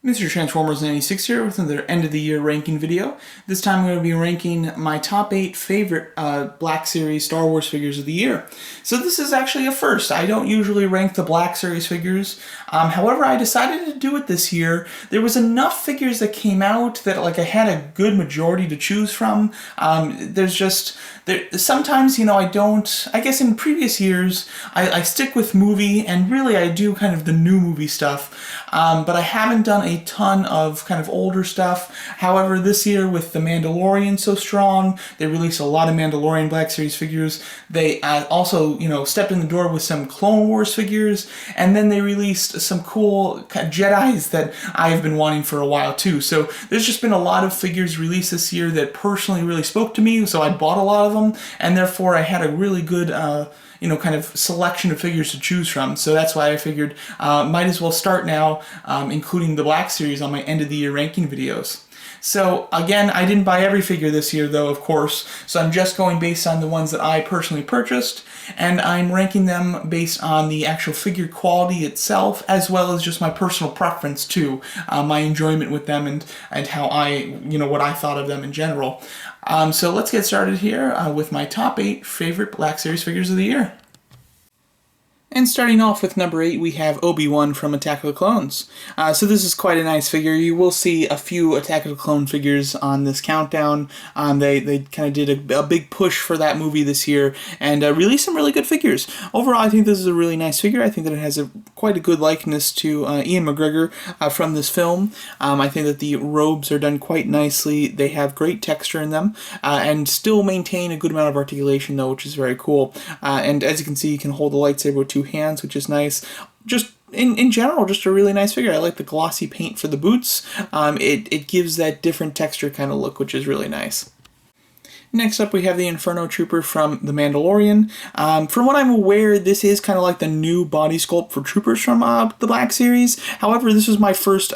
Mr. Transformers 96 here with another end of the year ranking video. This time I'm going to be ranking my top 8 favorite Black Series Star Wars figures of the year. So this is actually a first. I don't usually rank the Black Series figures. However, I decided to do it this year. There was enough figures that came out that I had a good majority to choose from. Sometimes, I guess in previous years, I stick with movie, and really I do kind of the new movie stuff. But I haven't done a ton of kind of older stuff. However, this year with The Mandalorian so strong, they released a lot of Mandalorian Black Series figures. They also, stepped in the door with some Clone Wars figures, and then they released some cool Jedis that I've been wanting for a while too. So there's just been a lot of figures released this year that personally really spoke to me, so I bought a lot of them, and therefore I had a really good kind of selection of figures to choose from. So that's why I figured might as well start now, including the Black Series on my end of the year ranking videos. So again, I didn't buy every figure this year though, of course, so I'm just going based on the ones that I personally purchased, and I'm ranking them based on the actual figure quality itself, as well as just my personal preference too, my enjoyment with them and how what I thought of them in general. So let's get started here with my top 8 favorite Black Series figures of the year. And starting off with number 8, we have Obi-Wan from Attack of the Clones. So this is quite a nice figure. You will see a few Attack of the Clone figures on this countdown. They kind of did a big push for that movie this year and released some really good figures. Overall, I think this is a really nice figure. I think that it has quite a good likeness to Ian McGregor from this film. I think that the robes are done quite nicely. They have great texture in them and still maintain a good amount of articulation though, which is very cool. And as you can see, you can hold the lightsaber with 2 hands, which is nice. Just in general, just a really nice figure. I like the glossy paint for the boots. It gives that different texture kind of look, which is really nice. Next up, we have the Inferno Trooper from The Mandalorian. From what I'm aware, this is kind of like the new body sculpt for troopers from the Black Series. However, this was my first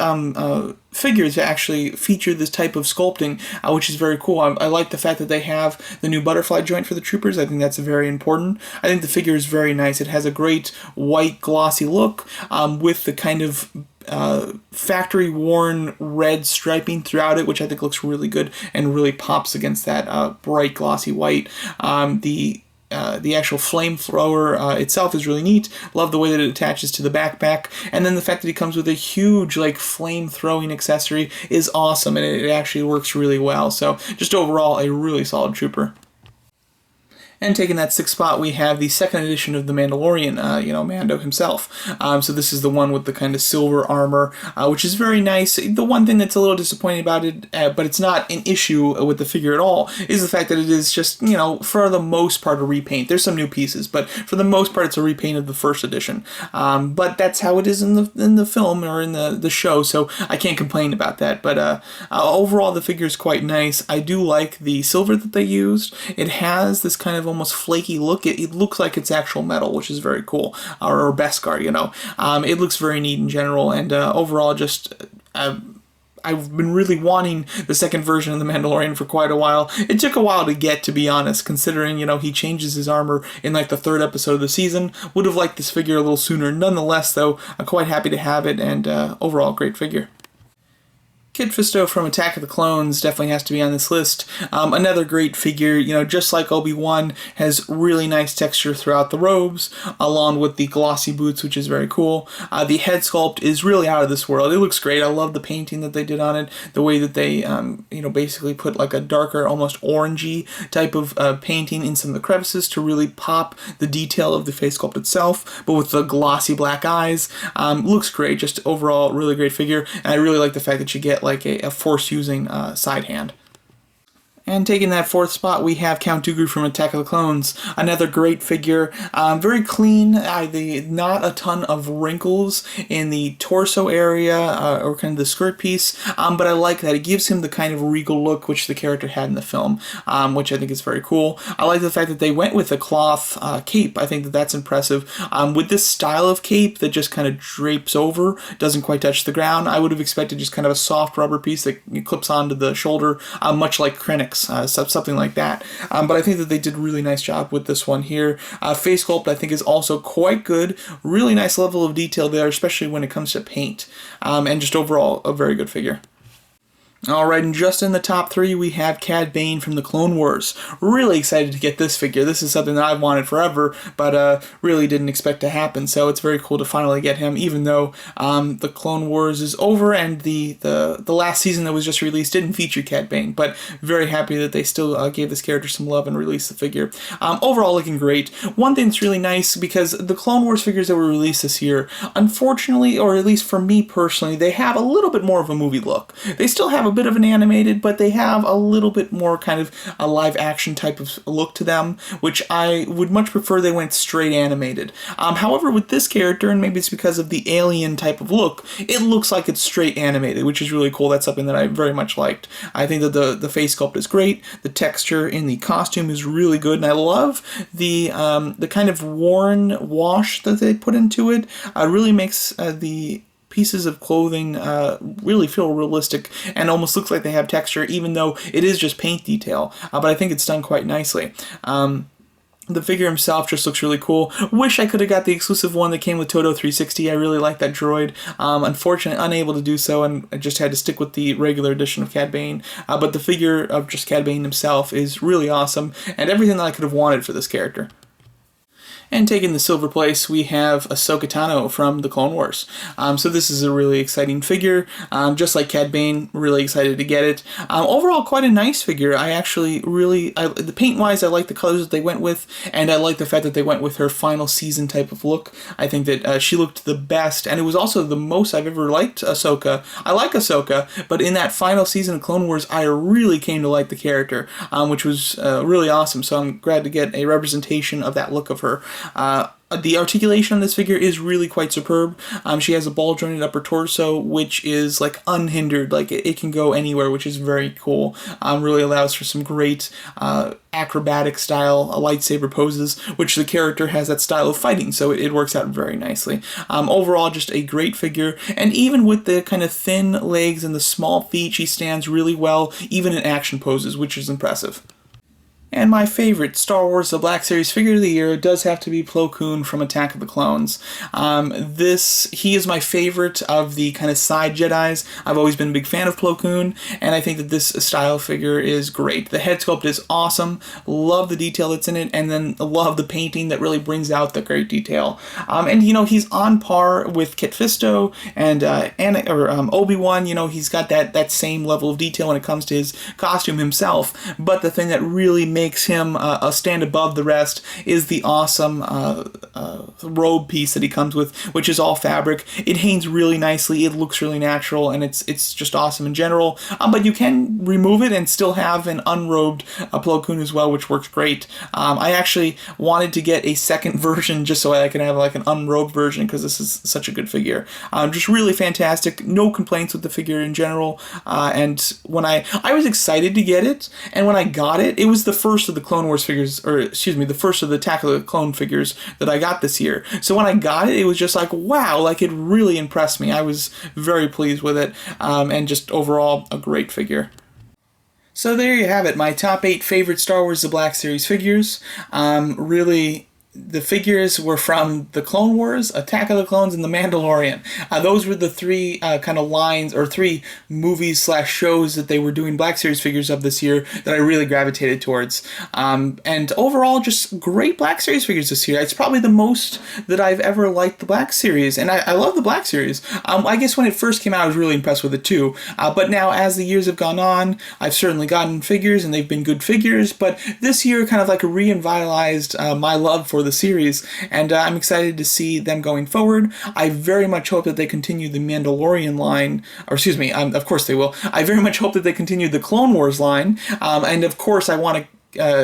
figure to actually feature this type of sculpting, which is very cool. I like the fact that they have the new butterfly joint for the troopers. I think that's very important. I think the figure is very nice. It has a great white glossy look with the kind of factory worn red striping throughout it, which I think looks really good and really pops against that bright glossy white. The actual flamethrower itself is really neat. Love the way that it attaches to the backpack, and then the fact that he comes with a huge flame-throwing accessory is awesome, and it actually works really well. So just overall, a really solid trooper. And taking that 6th spot, we have the 2nd edition of The Mandalorian, Mando himself. So this is the one with the kind of silver armor, which is very nice. The one thing that's a little disappointing about it, but it's not an issue with the figure at all, is the fact that it is just, for the most part, a repaint. There's some new pieces, but for the most part, it's a repaint of the 1st edition. But that's how it is in the film or in the show, so I can't complain about that. But overall, the figure is quite nice. I do like the silver that they used. It has this kind of almost flaky look. It looks like it's actual metal, which is very cool, or Beskar, it looks very neat in general, and overall, just I've been really wanting the 2nd version of The Mandalorian for quite a while. It took a while to get, to be honest, considering, he changes his armor in the 3rd episode of the season. Would have liked this figure a little sooner. Nonetheless, though, I'm quite happy to have it, and overall, great figure. Kid Fisto from Attack of the Clones definitely has to be on this list. Another great figure, just like Obi-Wan, has really nice texture throughout the robes, along with the glossy boots, which is very cool. The head sculpt is really out of this world. It looks great. I love the painting that they did on it, the way that they, basically put a darker, almost orangey type of painting in some of the crevices to really pop the detail of the face sculpt itself, but with the glossy black eyes. Looks great. Just overall, really great figure, and I really like the fact that you get a force-using side hand. And taking that 4th spot, we have Count Dooku from Attack of the Clones. Another great figure. Very clean. Not a ton of wrinkles in the torso area or kind of the skirt piece. But I like that. It gives him the kind of regal look which the character had in the film, which I think is very cool. I like the fact that they went with a cloth cape. I think that that's impressive. With this style of cape that just kind of drapes over, doesn't quite touch the ground, I would have expected just kind of a soft rubber piece that clips onto the shoulder, much like Krennic's bucks, something like that. But I think that they did a really nice job with this one here. Face sculpt, I think, is also quite good. Really nice level of detail there, especially when it comes to paint. And just overall, a very good figure. Alright, and just in the top 3, we have Cad Bane from the Clone Wars. Really excited to get this figure. This is something that I've wanted forever, but really didn't expect to happen. So it's very cool to finally get him, even though the Clone Wars is over and the last season that was just released didn't feature Cad Bane. But very happy that they still gave this character some love and released the figure. Overall, looking great. One thing that's really nice, because the Clone Wars figures that were released this year, unfortunately, or at least for me personally, they have a little bit more of a movie look. They still have a bit of an animated, but they have a little bit more kind of a live action type of look to them, which I would much prefer they went straight animated. However, with this character, and maybe it's because of the alien type of look, it looks like it's straight animated, which is really cool. That's something that I very much liked. I think that the face sculpt is great. The texture in the costume is really good, and I love the kind of worn wash that they put into it. Really makes the pieces of clothing really feel realistic and almost looks like they have texture, even though it is just paint detail. But I think it's done quite nicely. The figure himself just looks really cool. Wish I could have got the exclusive one that came with Todo 360. I really like that droid. Unfortunately, unable to do so, and I just had to stick with the regular edition of Cad Bane. But the figure of just Cad Bane himself is really awesome, and everything that I could have wanted for this character. And taking the silver place, we have Ahsoka Tano from the Clone Wars. So this is a really exciting figure. Just like Cad Bane, really excited to get it. Overall, quite a nice figure. I actually really, the paint-wise, I like the colors that they went with, and I like the fact that they went with her final season type of look. I think that she looked the best, and it was also the most I've ever liked Ahsoka. I like Ahsoka, but in that final season of Clone Wars, I really came to like the character, which was really awesome. So I'm glad to get a representation of that look of her. The articulation on this figure is really quite superb. She has a ball-jointed upper torso, which is like unhindered, like it can go anywhere, which is very cool. Really allows for some great acrobatic style lightsaber poses, which the character has that style of fighting, so it works out very nicely. Overall, just a great figure, and even with the kind of thin legs and the small feet, she stands really well, even in action poses, which is impressive. And my favorite Star Wars The Black Series figure of the year does have to be Plo Koon from Attack of the Clones. He is my favorite of the kind of side Jedis. I've always been a big fan of Plo Koon, and I think that this style figure is great. The head sculpt is awesome. Love the detail that's in it, and then love the painting that really brings out the great detail. And you know, he's on par with Kit Fisto and Obi-Wan. You know, he's got that same level of detail when it comes to his costume himself. But the thing that really makes him stand above the rest is the awesome robe piece that he comes with, which is all fabric. It hangs really nicely, it looks really natural, and it's just awesome in general. But you can remove it and still have an unrobed Plo Koon as well, which works great. I actually wanted to get a second version just so I can have like an unrobed version, because this is such a good figure. Just really fantastic. No complaints with the figure in general. And when I was excited to get it, and when I got it, it was the first of the Clone Wars figures, or excuse me, the first of the Attack of the Clone figures that I got this year. So when I got it was just like, wow, like it really impressed me. I was very pleased with it, and just overall a great figure. So there you have it, my top 8 favorite Star Wars The Black Series figures. Really, the figures were from the Clone Wars, Attack of the Clones, and the Mandalorian. Those were the 3 kind of lines, or 3 movies / shows that they were doing Black Series figures of this year that I really gravitated towards. And overall, just great Black Series figures this year. It's probably the most that I've ever liked the Black Series, and I love the Black Series. I guess when it first came out, I was really impressed with it too. But now, as the years have gone on, I've certainly gotten figures, and they've been good figures, but this year kind of like revitalized my love for the series, and I'm excited to see them going forward. I very much hope that they continue the Mandalorian line, or excuse me, of course they will. I very much hope that they continue the Clone Wars line, and of course I want to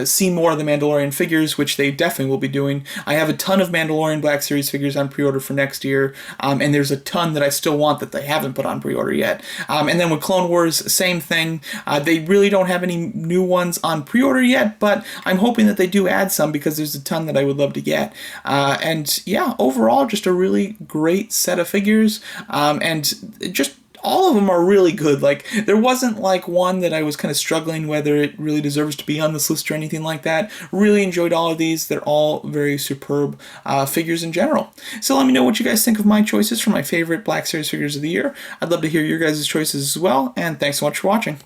see more of the Mandalorian figures, which they definitely will be doing. I have a ton of Mandalorian Black Series figures on pre-order for next year, and there's a ton that I still want that they haven't put on pre-order yet. And then with Clone Wars, same thing. They really don't have any new ones on pre-order yet, but I'm hoping that they do add some, because there's a ton that I would love to get. And yeah, overall, just a really great set of figures, and just all of them are really good. Like, there wasn't like one that I was kind of struggling whether it really deserves to be on this list or anything like that. Really enjoyed all of these. They're all very superb figures in general. So let me know what you guys think of my choices for my favorite Black Series figures of the year. I'd love to hear your guys' choices as well, and thanks so much for watching.